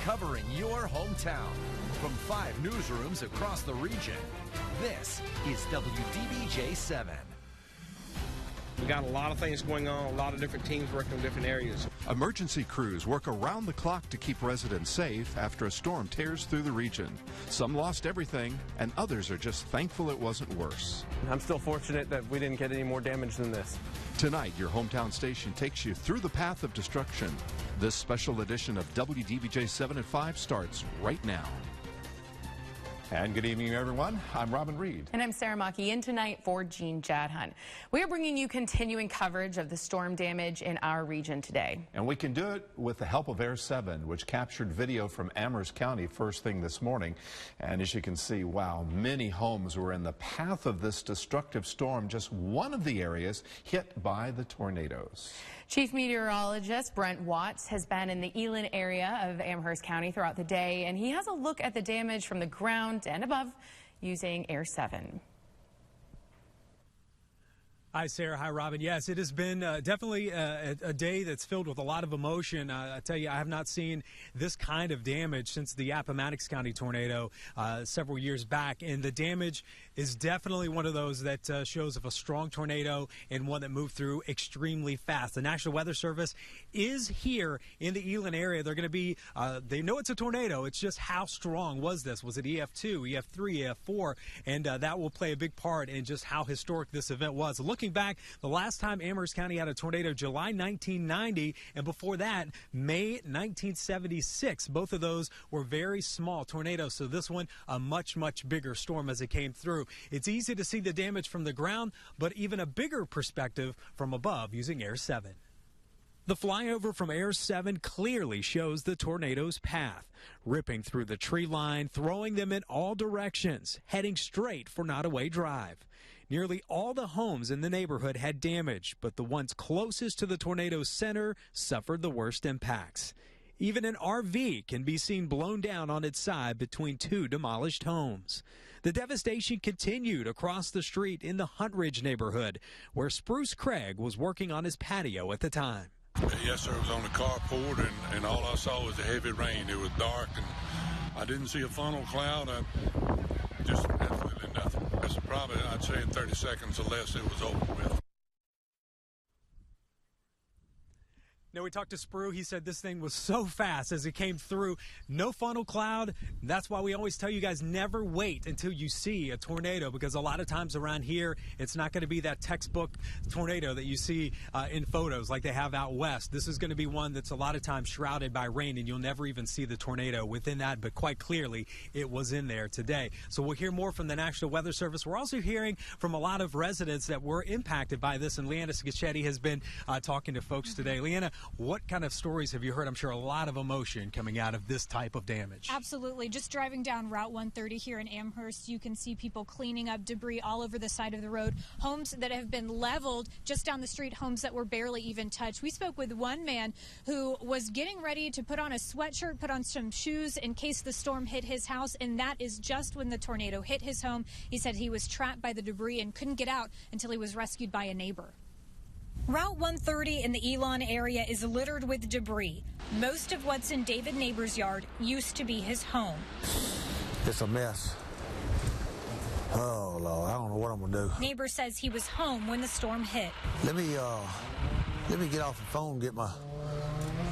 covering your hometown. From 5 newsrooms across the region, this is WDBJ7. We got a lot of things going on, a lot of different teams working in different areas. Emergency crews work around the clock to keep residents safe after a storm tears through the region. Some lost everything, and others are just thankful it wasn't worse. I'm still fortunate that we didn't get any more damage than this. Tonight, your hometown station takes you through the path of destruction. This special edition of WDBJ7 at 5 starts right now. And good evening, everyone. I'm Robin Reed. And I'm Sarah Maki, in tonight for Jean Jadhunt. We are bringing you continuing coverage of the storm damage in our region today. And we can do it with the help of Air 7, which captured video from Amherst County first thing this morning. And as you can see, wow, many homes were in the path of this destructive storm, just one of the areas hit by the tornadoes. Chief Meteorologist Brent Watts has been in the Elin area of Amherst County throughout the day, and he has a look at the damage from the ground and above using Air 7. Hi, Sarah. Hi, Robin. Yes, it has been definitely a day that's filled with a lot of emotion. I tell you, I have not seen this kind of damage since the Appomattox County tornado several years back. And the damage is definitely one of those that shows of a strong tornado and one that moved through extremely fast. The National Weather Service is here in the Elin area. They're going to be, they know it's a tornado. It's just how strong was this? Was it EF2, EF3, EF4? And that will play a big part in just how historic this event was. Looking back, the last time Amherst County had a tornado, July 1990, and before that, May 1976. Both of those were very small tornadoes, so this one a much, much bigger storm as it came through. It's easy to see the damage from the ground, but even a bigger perspective from above using Air 7. The flyover from Air 7 clearly shows the tornado's path, ripping through the tree line, throwing them in all directions, heading straight for Nottoway Drive. Nearly all the homes in the neighborhood had damage, but the ones closest to the tornado's center suffered the worst impacts. Even an RV can be seen blown down on its side between 2 demolished homes. The devastation continued across the street in the Huntridge neighborhood, where Spruce Craig was working on his patio at the time. Yes, sir. It was on the carport, and all I saw was the heavy rain. It was dark, and I didn't see a funnel cloud. Just absolutely nothing. It's probably, I'd say, in 30 seconds or less, it was over with. Now, we talked to Spru. He said this thing was so fast as it came through. No funnel cloud. That's why we always tell you guys never wait until you see a tornado, because a lot of times around here, it's not going to be that textbook tornado that you see in photos like they have out west. This is going to be one that's a lot of times shrouded by rain, and you'll never even see the tornado within that, but quite clearly it was in there today. So we'll hear more from the National Weather Service. We're also hearing from a lot of residents that were impacted by this, and Leanna Scachetti has been talking to folks today. Leanna, what kind of stories have you heard? I'm sure a lot of emotion coming out of this type of damage. Absolutely. Just driving down Route 130 here in Amherst, you can see people cleaning up debris all over the side of the road. Homes that have been leveled just down the street, homes that were barely even touched. We spoke with one man who was getting ready to put on a sweatshirt, put on some shoes in case the storm hit his house, and that is just when the tornado hit his home. He said he was trapped by the debris and couldn't get out until he was rescued by a neighbor. Route 130 in the Elon area is littered with debris. Most of what's in David Neighbor's yard used to be his home. It's a mess. Oh, Lord, I don't know what I'm going to do. Neighbor says he was home when the storm hit. Let me get off the phone and get my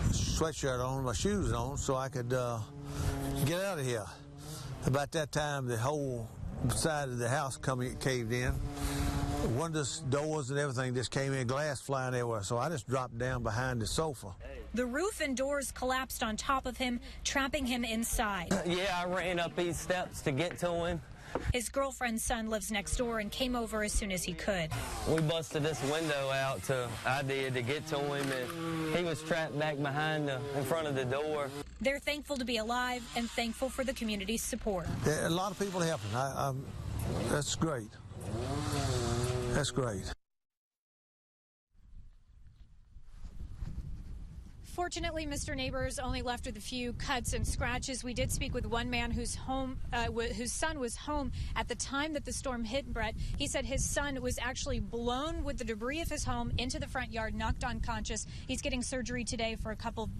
sweatshirt on, my shoes on, so I could get out of here. About that time, the whole side of the house caved in. Windows, doors, and everything just came in, glass flying everywhere, so I just dropped down behind the sofa. The roof and doors collapsed on top of him, trapping him inside. Yeah, I ran up these steps to get to him. His girlfriend's son lives next door and came over as soon as he could. We busted this window out to get to him, and he was trapped back behind in front of the door. They're thankful to be alive and thankful for the community's support. There are a lot of people helping. That's great. That's great. Fortunately, Mr. Neighbors only left with a few cuts and scratches. We did speak with one man whose son was home at the time that the storm hit, Brett. He said his son was actually blown with the debris of his home into the front yard, knocked unconscious. He's getting surgery today for a couple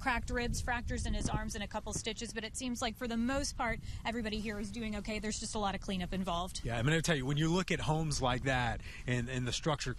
cracked ribs, fractures in his arms, and a couple stitches. But it seems like for the most part, everybody here is doing okay. There's just a lot of cleanup involved. Yeah, I'm going to tell you, when you look at homes like that and the structure,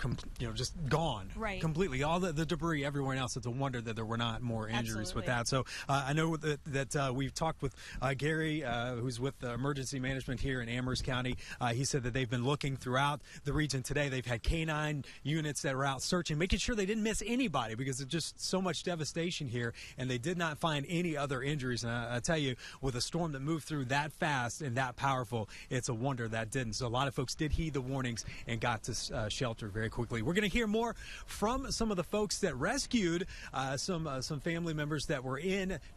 just gone, right, completely, all the debris everywhere else, it's a wonder that there were not more injuries Absolutely. with that. So I know that we've talked with Gary, who's with emergency management here in Amherst County. He said that they've been looking throughout the region today. They've had canine units that were out searching, making sure they didn't miss anybody because there's just so much devastation here, and they did not find any other injuries. And I tell you, with a storm that moved through that fast and that powerful, it's a wonder that didn't. So a lot of folks did heed the warnings and got to shelter very quickly. We're going to hear more from some of the folks that rescued some family members that were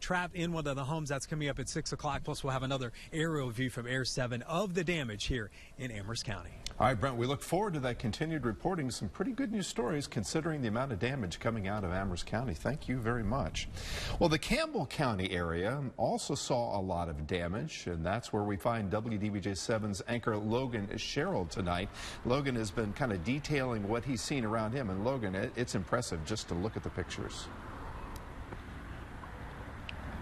trapped in one of the homes. That's coming up at 6 o'clock. Plus, we'll have another aerial view from Air 7 of the damage here in Amherst County. All right, Brent, we look forward to that continued reporting. Some pretty good news stories considering the amount of damage coming out of Amherst County. Thank you very much. Well, the Campbell County area also saw a lot of damage, and that's where we find WDBJ7's anchor Logan Sherrill tonight. Logan has been kind of detailing what he's seen around him, and Logan, it's impressive just to look at the pictures.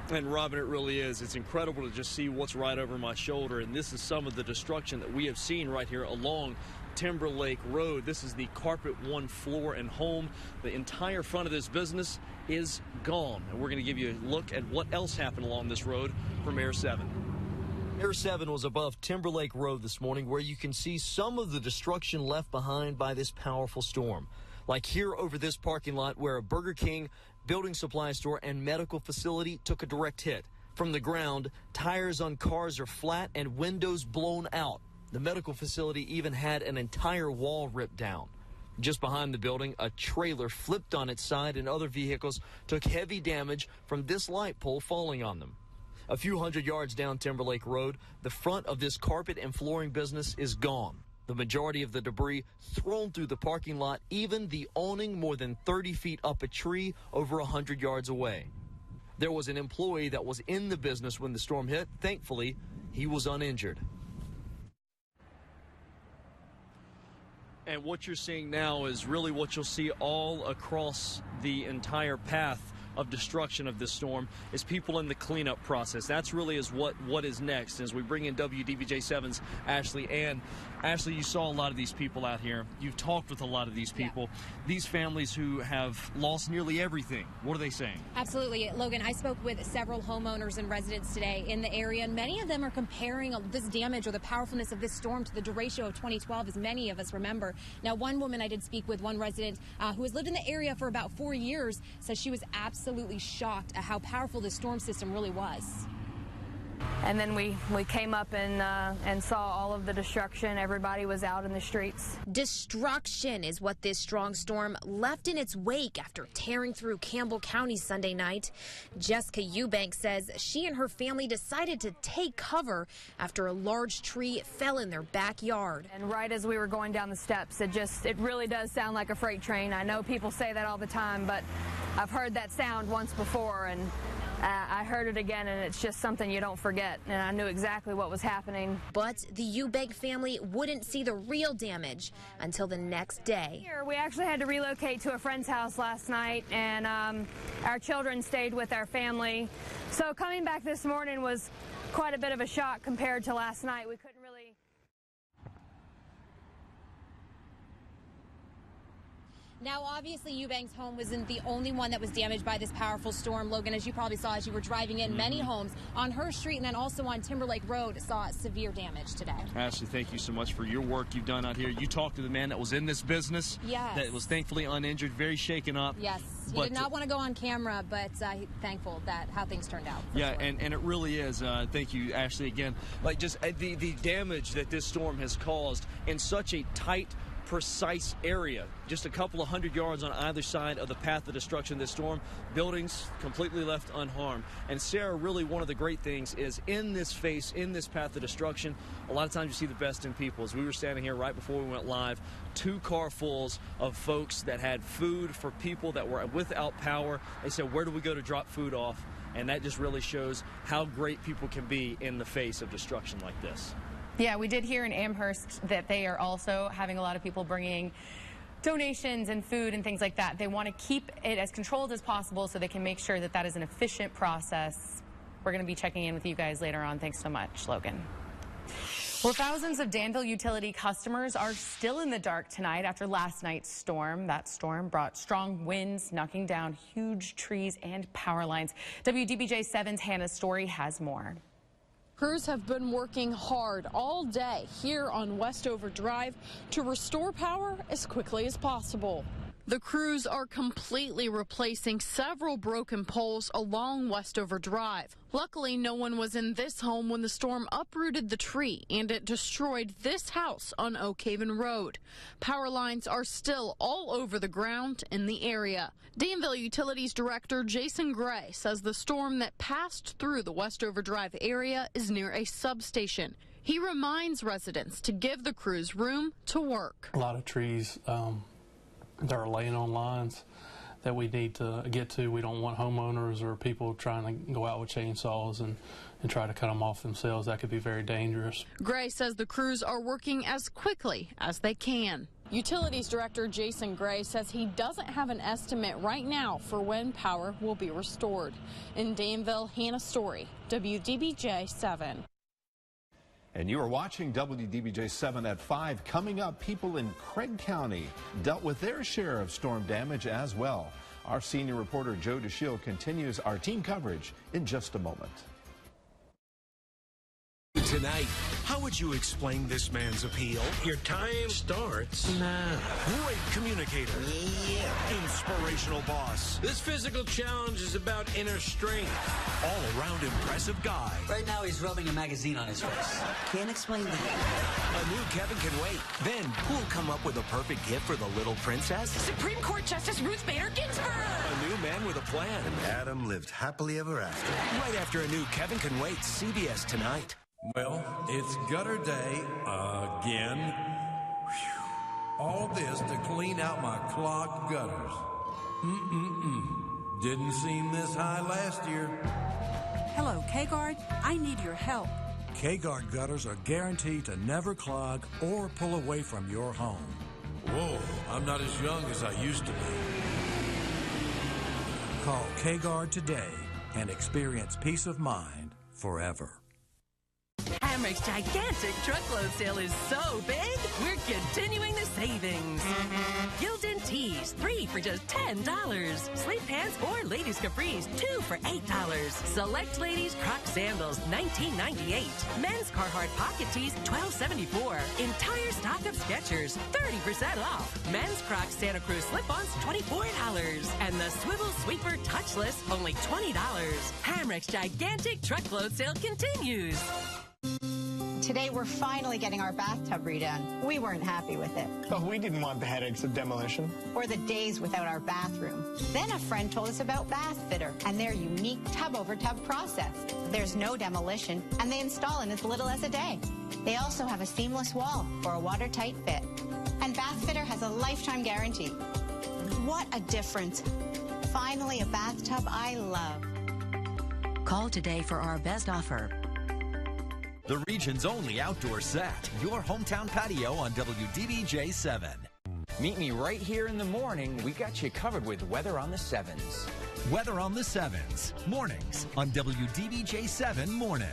And Robin, it really is. It's incredible to just see what's right over my shoulder. And this is some of the destruction that we have seen right here along Timberlake Road. This is the Carpet One floor and home. The entire front of this business is gone. And we're going to give you a look at what else happened along this road from Air 7. Air 7 was above Timberlake Road this morning, where you can see some of the destruction left behind by this powerful storm. Like here over this parking lot where a Burger King, building supply store, and medical facility took a direct hit. From the ground, tires on cars are flat and windows blown out. The medical facility even had an entire wall ripped down. Just behind the building, a trailer flipped on its side and other vehicles took heavy damage from this light pole falling on them. A few hundred yards down Timberlake Road, the front of this carpet and flooring business is gone. The majority of the debris thrown through the parking lot, even the awning more than 30 feet up a tree over 100 yards away. There was an employee that was in the business when the storm hit. Thankfully, he was uninjured. And what you're seeing now is really what you'll see all across the entire path of destruction of this storm is people in the cleanup process. That's really is what is next. As we bring in WDBJ7's Ashley Ann. Ashley, you saw a lot of these people out here. You've talked with a lot of these people. Yeah. These families who have lost nearly everything. What are they saying? Absolutely. Logan, I spoke with several homeowners and residents today in the area, and many of them are comparing this damage or the powerfulness of this storm to the derecho of 2012, as many of us remember. Now, one woman I did speak with, one resident who has lived in the area for about 4 years, says she was absolutely shocked at how powerful this storm system really was. And then we came up and saw all of the destruction. Everybody was out in the streets. Destruction is what this strong storm left in its wake after tearing through Campbell County Sunday night. Jessica Eubank says she and her family decided to take cover after a large tree fell in their backyard. And right as we were going down the steps, it really does sound like a freight train. I know people say that all the time, but I've heard that sound once before, and I heard it again, and it's just something you don't forget, and I knew exactly what was happening. But the Eubank family wouldn't see the real damage until the next day. We actually had to relocate to a friend's house last night, and our children stayed with our family. So coming back this morning was quite a bit of a shock compared to last night. We couldn't really... Now, obviously, Eubank's home wasn't the only one that was damaged by this powerful storm. Logan, as you probably saw as you were driving in, many homes on her street and then also on Timberlake Road saw severe damage today. Ashley, thank you so much for your work you've done out here. You talked to the man that was in this business. Yes. That was thankfully uninjured, very shaken up. Yes. He did not want to go on camera, but thankful that how things turned out. Yeah, sure. and it really is. Thank you, Ashley, again. Like just the damage that this storm has caused in such a tight precise area, just a couple of 100 yards on either side of the path of destruction of this storm. Buildings completely left unharmed. And Sarah, really one of the great things is in this path of destruction, a lot of times you see the best in people. As we were standing here right before we went live, 2 carfuls of folks that had food for people that were without power. They said, where do we go to drop food off? And that just really shows how great people can be in the face of destruction like this. Yeah, we did hear in Amherst that they are also having a lot of people bringing donations and food and things like that. They want to keep it as controlled as possible so they can make sure that that is an efficient process. We're going to be checking in with you guys later on. Thanks so much, Logan. Well, thousands of Danville utility customers are still in the dark tonight after last night's storm. That storm brought strong winds, knocking down huge trees and power lines. WDBJ7's Hannah Story has more. Crews have been working hard all day here on Westover Drive to restore power as quickly as possible. The crews are completely replacing several broken poles along Westover Drive. Luckily, no one was in this home when the storm uprooted the tree and it destroyed this house on Oak Haven Road. Power lines are still all over the ground in the area. Danville Utilities Director Jason Gray says the storm that passed through the Westover Drive area is near a substation. He reminds residents to give the crews room to work. A lot of trees that are laying on lines that we need to get to. We don't want homeowners or people trying to go out with chainsaws and try to cut them off themselves. That could be very dangerous. Gray says the crews are working as quickly as they can. Utilities Director Jason Gray says he doesn't have an estimate right now for when power will be restored. In Danville, Hannah Story, WDBJ 7. And you are watching WDBJ7 at 5. Coming up, people in Craig County dealt with their share of storm damage as well. Our senior reporter Joe DeShiel continues our team coverage in just a moment. Tonight, how would you explain this man's appeal? Your time starts now. Great communicator. Yeah. Inspirational boss. This physical challenge is about inner strength. All-around impressive guy. Right now he's rubbing a magazine on his face. Can't explain that. A new Kevin can wait. Then, who'll come up with a perfect gift for the little princess? Supreme Court Justice Ruth Bader Ginsburg. A new man with a plan. And Adam lived happily ever after. Right after a new Kevin Can Wait, CBS Tonight. Well, it's gutter day again. Whew. All this to clean out my clogged gutters. Didn't seem this high last year. Hello, K-Guard. I need your help. K-Guard gutters are guaranteed to never clog or pull away from your home. Whoa, I'm not as young as I used to be. Call K-Guard today and experience peace of mind forever. Hamrick's gigantic truckload sale is so big, we're continuing the savings. Gildan tees, 3 for just $10. Sleep pants or ladies capris, 2 for $8. Select ladies Croc sandals, $19.98. Men's Carhartt pocket tees, $12.74. Entire stock of Skechers, 30% off. Men's Croc Santa Cruz slip-ons, $24. And the Swivel Sweeper Touchless, only $20. Hamrick's gigantic truckload sale continues. Today, we're finally getting our bathtub redone. We weren't happy with it. Oh, we didn't want the headaches of demolition. Or the days without our bathroom. Then a friend told us about Bath Fitter and their unique tub-over-tub process. There's no demolition, and they install in as little as a day. They also have a seamless wall for a watertight fit. And Bath Fitter has a lifetime guarantee. What a difference. Finally, a bathtub I love. Call today for our best offer. The region's only outdoor set, your hometown patio on WDBJ7. Meet me right here in the morning. We got you covered with Weather on the 7s. Weather on the 7s, mornings on WDBJ7 Morning.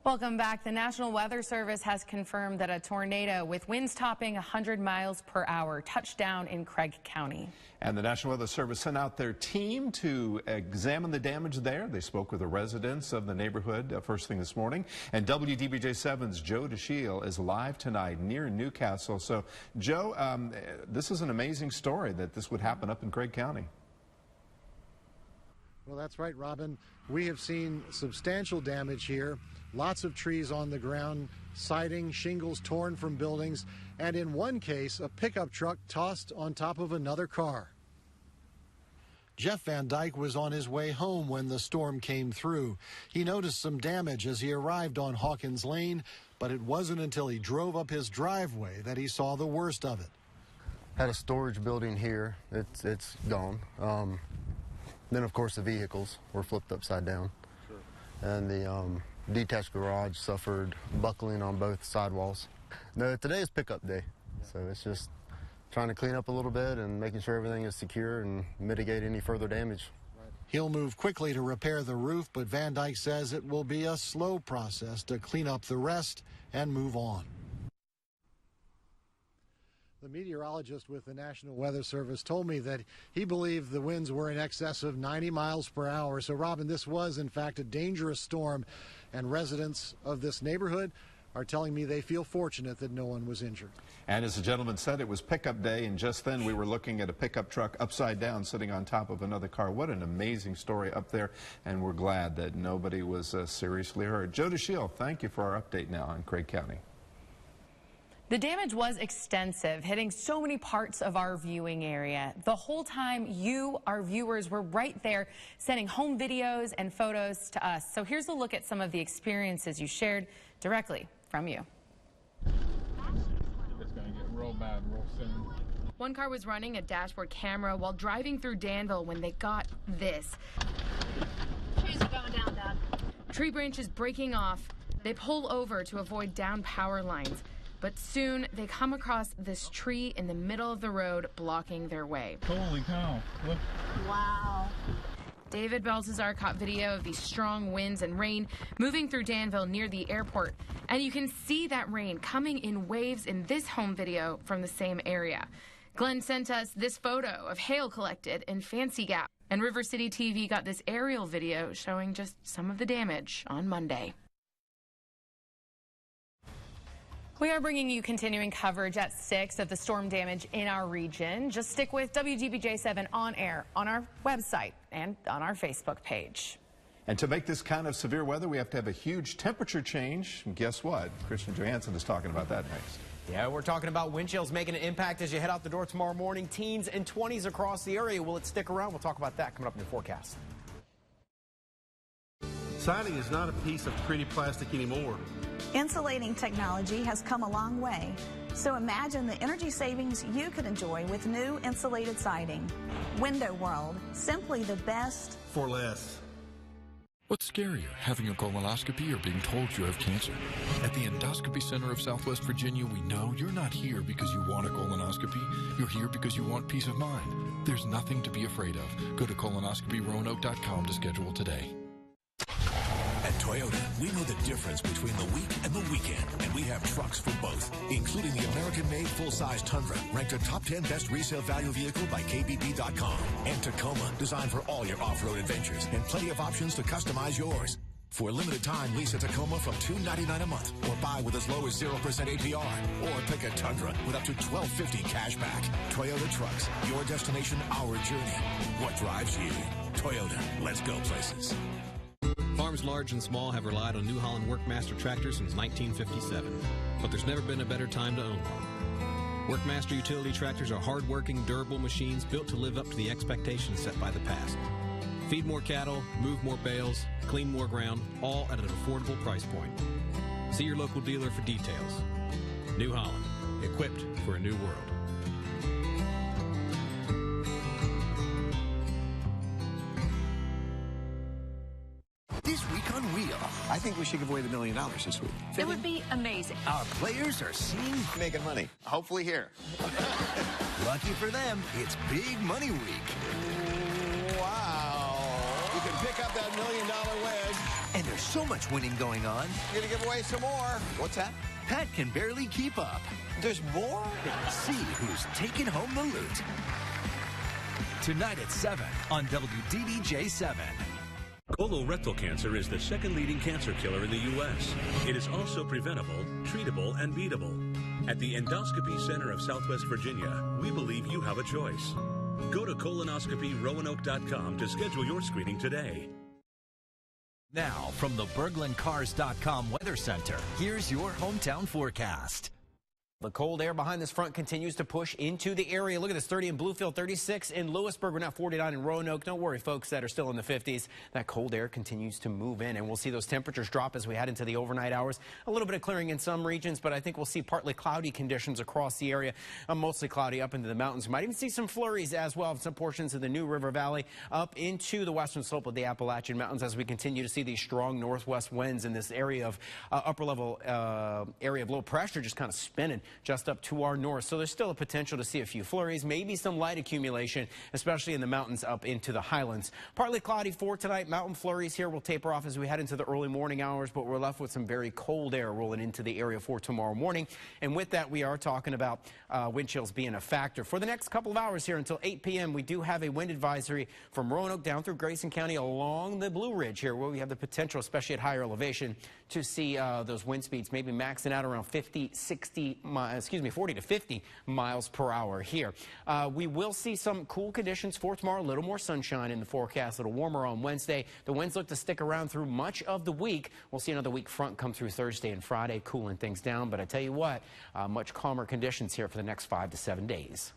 Welcome back. The National Weather Service has confirmed that a tornado with winds topping 100 miles per hour touched down in Craig County. And the National Weather Service sent out their team to examine the damage there. They spoke with the residents of the neighborhood first thing this morning. And WDBJ7's Joe DeShiel is live tonight near Newcastle. So, Joe, this is an amazing story that this would happen up in Craig County. Well, that's right, Robin. We have seen substantial damage here. Lots of trees on the ground, siding, shingles torn from buildings, and in one case, a pickup truck tossed on top of another car. Jeff Van Dyke was on his way home when the storm came through. He noticed some damage as he arrived on Hawkins Lane, but it wasn't until he drove up his driveway that he saw the worst of it. Had a storage building here. It's gone. Then, of course, the vehicles were flipped upside down. Sure. And the detached garage suffered buckling on both sidewalls. No, today is pickup day, so it's just trying to clean up a little bit and making sure everything is secure and mitigate any further damage. He'll move quickly to repair the roof, but Van Dyke says it will be a slow process to clean up the rest and move on. The meteorologist with the National Weather Service told me that he believed the winds were in excess of 90 miles per hour. So, Robin, this was, in fact, a dangerous storm, and residents of this neighborhood are telling me they feel fortunate that no one was injured. And as the gentleman said, it was pickup day, and just then we were looking at a pickup truck upside down sitting on top of another car. What an amazing story up there, and we're glad that nobody was seriously hurt. Joe DeShiel, thank you for our update now in Craig County. The damage was extensive, hitting so many parts of our viewing area. The whole time you, our viewers, were right there sending home videos and photos to us. So here's a look at some of the experiences you shared directly from you. It's going to get real bad real soon. One car was running a dashboard camera while driving through Danville when they got this. Trees are going down, Dad. Tree branches breaking off. They pull over to avoid down power lines. But soon they come across this tree in the middle of the road blocking their way. Holy cow. Look. Wow. David Baltazar caught video of these strong winds and rain moving through Danville near the airport. And you can see that rain coming in waves in this home video from the same area. Glenn sent us this photo of hail collected in Fancy Gap. And River City TV got this aerial video showing just some of the damage on Monday. We are bringing you continuing coverage at 6 of the storm damage in our region. Just stick with WDBJ7 on air on our website and on our Facebook page. And to make this kind of severe weather, we have to have a huge temperature change. And guess what? Christian Johansson is talking about that next. Yeah, we're talking about wind chills making an impact as you head out the door tomorrow morning. Teens and 20s across the area. Will it stick around? We'll talk about that coming up in your forecast. Siding is not a piece of pretty plastic anymore. Insulating technology has come a long way, so imagine the energy savings you could enjoy with new insulated siding. Window World, simply the best for less. What's scarier, having a colonoscopy or being told you have cancer? At the Endoscopy Center of Southwest Virginia, we know you're not here because you want a colonoscopy. You're here because you want peace of mind. There's nothing to be afraid of. Go to colonoscopyroanoke.com to schedule today. At Toyota, we know the difference between the week and the weekend, and we have trucks for both, including the American-made full-size Tundra, ranked a top 10 best resale value vehicle by KBB.com, and Tacoma, designed for all your off-road adventures, and plenty of options to customize yours. For a limited time, lease a Tacoma from $299 a month, or buy with as low as 0% APR, or pick a Tundra with up to $1,250 cash back. Toyota Trucks, your destination, our journey. What drives you? Toyota, let's go places. Farms large and small have relied on New Holland Workmaster tractors since 1957, but there's never been a better time to own one. Workmaster utility tractors are hard-working, durable machines built to live up to the expectations set by the past. Feed more cattle, move more bales, clean more ground, all at an affordable price point. See your local dealer for details. New Holland, equipped for a new world. This week on Wheel, I think we should give away the $1 million this week. It would be amazing. Our players are seeing making money. Hopefully here. Lucky for them, it's Big Money Week. Wow. You can pick up that $1 million wedge. And there's so much winning going on. You're going to give away some more. What's that? Pat can barely keep up. There's more? See who's taking home the loot. Tonight at 7 on WDBJ7. Colorectal cancer is the second leading cancer killer in the U.S. It is also preventable, treatable, and beatable. At the Endoscopy Center of Southwest Virginia, we believe you have a choice. Go to colonoscopyroanoke.com to schedule your screening today. Now, from the BerglandCars.com Weather Center, here's your hometown forecast. The cold air behind this front continues to push into the area. Look at this, 30 in Bluefield, 36 in Lewisburg. We're now 49 in Roanoke. Don't worry, folks that are still in the 50s. That cold air continues to move in, and we'll see those temperatures drop as we head into the overnight hours. A little bit of clearing in some regions, but I think we'll see partly cloudy conditions across the area. Mostly cloudy up into the mountains. We might even see some flurries as well in some portions of the New River Valley up into the western slope of the Appalachian Mountains as we continue to see these strong northwest winds in this area of upper level area of low pressure just kind of spinning just up to our north. So there's still a potential to see a few flurries, maybe some light accumulation, especially in the mountains up into the highlands. Partly cloudy for tonight. Mountain flurries here will taper off as we head into the early morning hours, but we're left with some very cold air rolling into the area for tomorrow morning. And with that, we are talking about wind chills being a factor. For the next couple of hours here until 8 p.m., we do have a wind advisory from Roanoke down through Grayson County along the Blue Ridge here, where we have the potential, especially at higher elevation, to see those wind speeds maybe maxing out around 40 to 50 miles per hour here. We will see some cool conditions for tomorrow, a little more sunshine in the forecast, a little warmer on Wednesday. The winds look to stick around through much of the week. We'll see another weak front come through Thursday and Friday, cooling things down. But I tell you what, much calmer conditions here for the next 5 to 7 days.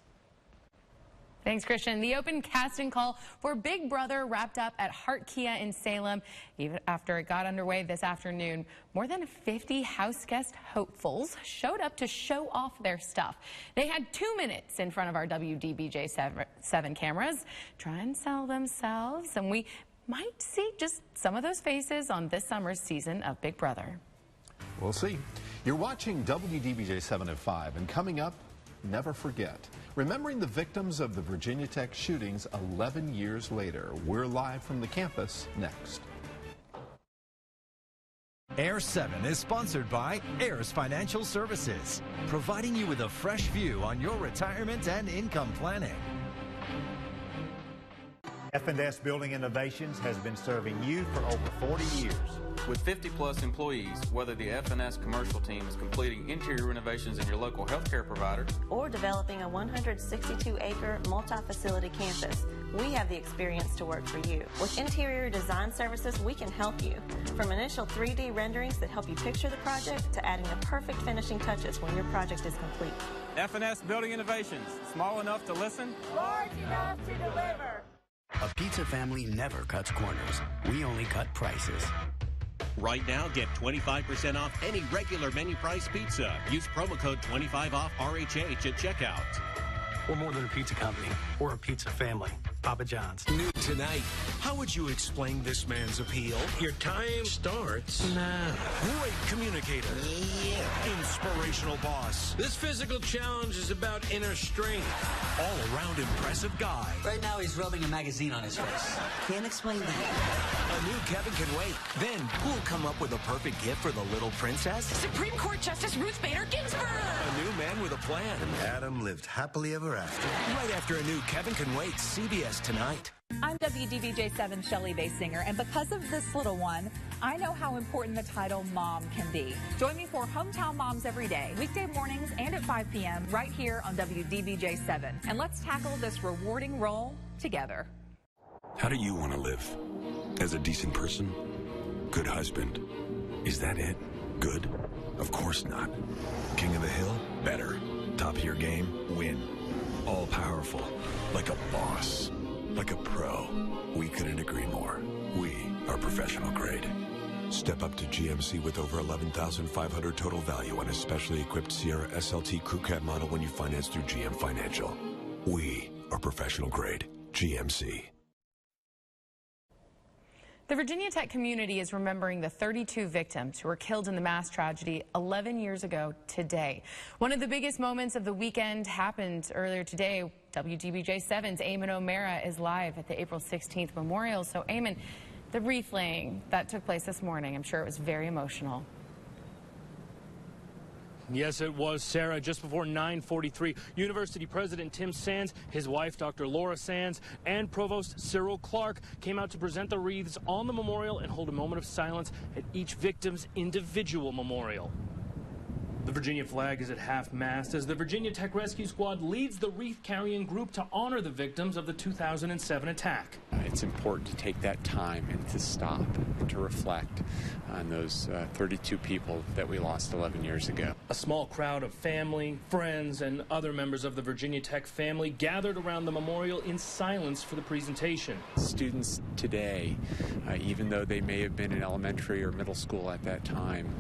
Thanks, Christian. The open casting call for Big Brother wrapped up at Hart Kia in Salem. Even after it got underway this afternoon, more than 50 house guest hopefuls showed up to show off their stuff. They had 2 minutes in front of our WDBJ7 cameras, try and sell themselves, and we might see just some of those faces on this summer's season of Big Brother. We'll see. You're watching WDBJ7 at 5, and coming up, never forget. Remembering the victims of the Virginia Tech shootings 11 years later. We're live from the campus next. Air 7 is sponsored by Airs Financial Services, providing you with a fresh view on your retirement and income planning. F&S Building Innovations has been serving you for over 40 years. With 50-plus employees, whether the F&S commercial team is completing interior renovations in your local healthcare provider or developing a 162-acre multi-facility campus, we have the experience to work for you. With interior design services, we can help you. From initial 3D renderings that help you picture the project to adding the perfect finishing touches when your project is complete. F&S Building Innovations, small enough to listen, large enough to deliver. A pizza family never cuts corners. We only cut prices. Right now, get 25% off any regular menu price pizza. Use promo code 25OFF RHH at checkout. We're more than a pizza company. We're a pizza family. Papa John's. New tonight. How would you explain this man's appeal? Your time starts now. Great communicator. Yeah. Inspirational boss. This physical challenge is about inner strength. All around impressive guy. Right now he's rubbing a magazine on his face. Can't explain that. A new Kevin can wait. Then who'll come up with a perfect gift for the little princess? Supreme Court Justice Ruth Bader Ginsburg. A new man with a plan. And Adam lived happily ever after. Right after a new Kevin Can Wait, CBS Tonight. I'm WDBJ7 Shelley Basinger, and because of this little one, I know how important the title Mom can be. Join me for Hometown Moms every day, weekday mornings and at 5 p.m. right here on WDBJ7. And let's tackle this rewarding role together. How do you want to live? As a decent person? Good husband? Is that it? Good? Of course not. King of the hill? Better. Top of your game? Win. All powerful. Like a boss. Like a pro. We couldn't agree more. We are professional grade. Step up to GMC with over $11,500 total value on a specially equipped Sierra SLT Crew Cab model when you finance through GM Financial. We are professional grade. GMC. The Virginia Tech community is remembering the 32 victims who were killed in the mass tragedy 11 years ago today. One of the biggest moments of the weekend happened earlier today. WDBJ7's Eamon O'Mara is live at the April 16th memorial. So, Eamon, the wreath laying that took place this morning, I'm sure it was very emotional. Yes, it was, Sarah. Just before 9:43, University President Tim Sands, his wife, Dr. Laura Sands, and Provost Cyril Clark came out to present the wreaths on the memorial and hold a moment of silence at each victim's individual memorial. The Virginia flag is at half-mast as the Virginia Tech Rescue Squad leads the wreath-carrying group to honor the victims of the 2007 attack. It's important to take that time and to stop and to reflect on those 32 people that we lost 11 years ago. A small crowd of family, friends, and other members of the Virginia Tech family gathered around the memorial in silence for the presentation. Students today, even though they may have been in elementary or middle school at that time,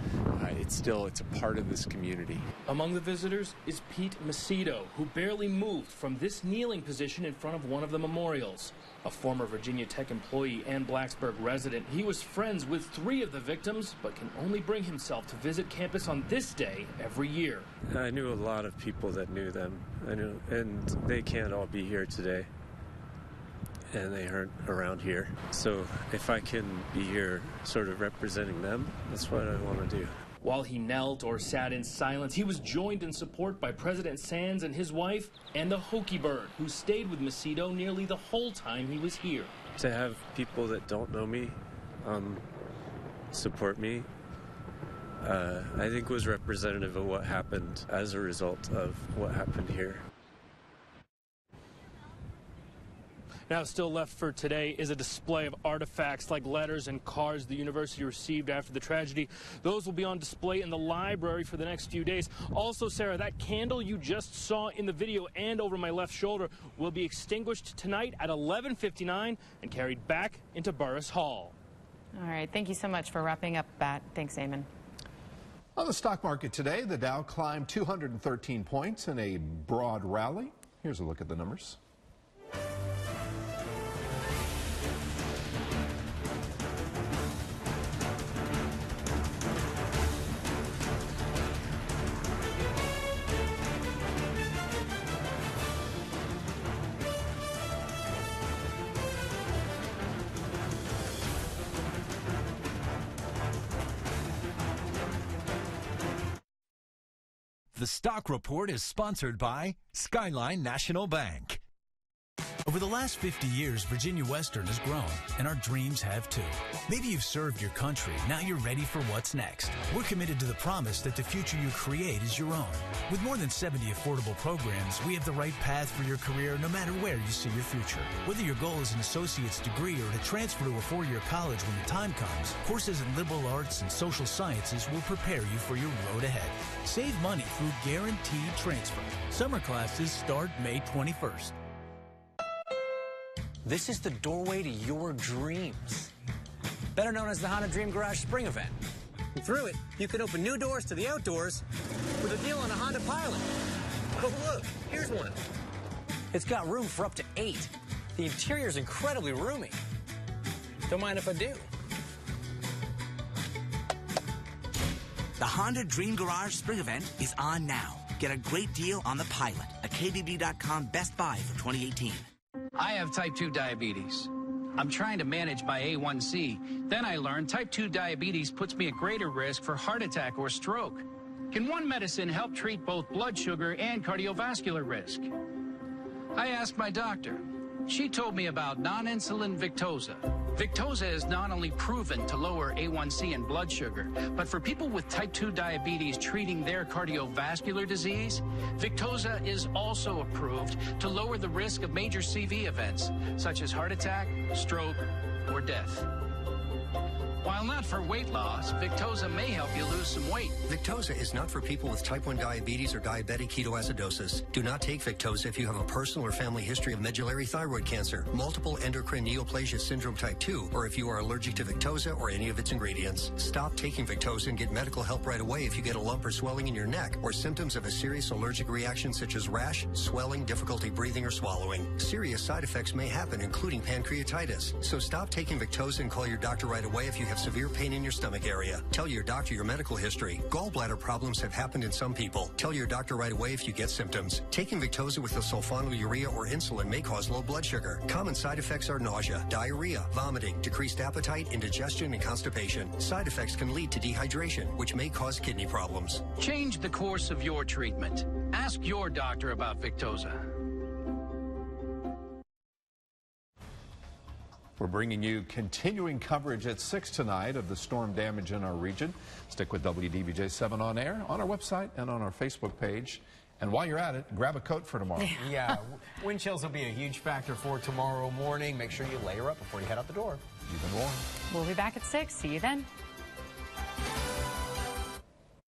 it's a part of this community. Among the visitors is Pete Macedo, who barely moved from this kneeling position in front of one of the memorials. A former Virginia Tech employee and Blacksburg resident, he was friends with 3 of the victims, but can only bring himself to visit campus on this day every year. I knew a lot of people that knew them, and they can't all be here today, and they aren't around here. So if I can be here sort of representing them, that's what I want to do. While he knelt or sat in silence, he was joined in support by President Sands and his wife and the Hokie Bird, who stayed with Macedo nearly the whole time he was here. To have people that don't know me support me, I think was representative of what happened as a result of what happened here. Now, still left for today is a display of artifacts like letters and cards the university received after the tragedy. Those will be on display in the library for the next few days. Also, Sarah, that candle you just saw in the video and over my left shoulder will be extinguished tonight at 11:59 and carried back into Burris Hall. All right. Thank you so much for wrapping up that. Thanks, Eamon. On the stock market today, the Dow climbed 213 points in a broad rally. Here's a look at the numbers. The Stock Report is sponsored by Skyline National Bank. Over the last 50 years, Virginia Western has grown, and our dreams have too. Maybe you've served your country, now you're ready for what's next. We're committed to the promise that the future you create is your own. With more than 70 affordable programs, we have the right path for your career no matter where you see your future. Whether your goal is an associate's degree or to transfer to a four-year college when the time comes, courses in liberal arts and social sciences will prepare you for your road ahead. Save money through Guaranteed Transfer. Summer classes start May 21st. This is the doorway to your dreams. Better known as the Honda Dream Garage Spring Event. And through it, you can open new doors to the outdoors with a deal on a Honda Pilot. Oh, look, here's one. It's got room for up to 8. The interior's incredibly roomy. Don't mind if I do. The Honda Dream Garage Spring Event is on now. Get a great deal on the Pilot, a KBB.com Best Buy for 2018. I have type 2 diabetes. I'm trying to manage my A1C. Then I learned type 2 diabetes puts me at greater risk for heart attack or stroke. Can one medicine help treat both blood sugar and cardiovascular risk? I asked my doctor. She told me about non-insulin Victoza. Victoza is not only proven to lower A1C and blood sugar, but for people with type 2 diabetes treating their cardiovascular disease, Victoza is also approved to lower the risk of major CV events, such as heart attack, stroke, or death. While not for weight loss, Victoza may help you lose some weight. Victoza is not for people with type 1 diabetes or diabetic ketoacidosis. Do not take Victoza if you have a personal or family history of medullary thyroid cancer, multiple endocrine neoplasia syndrome type 2, or if you are allergic to Victoza or any of its ingredients. Stop taking Victoza and get medical help right away if you get a lump or swelling in your neck or symptoms of a serious allergic reaction such as rash, swelling, difficulty breathing, or swallowing. Serious side effects may happen, including pancreatitis. So stop taking Victoza and call your doctor right away if you have severe pain in your stomach area. Tell your doctor your medical history. Gallbladder problems have happened in some people. Tell your doctor right away if you get symptoms. Taking Victoza with the sulfonylurea or insulin may cause low blood sugar. Common side effects are nausea, diarrhea, vomiting, decreased appetite, indigestion, and constipation. Side effects can lead to dehydration, which may cause kidney problems. Change the course of your treatment. Ask your doctor about Victoza. We're bringing you continuing coverage at 6 tonight of the storm damage in our region. Stick with WDBJ7 on air, on our website, and on our Facebook page. And while you're at it, grab a coat for tomorrow. Yeah, wind chills will be a huge factor for tomorrow morning. Make sure you layer up before you head out the door. You've been warned. We'll be back at 6. See you then.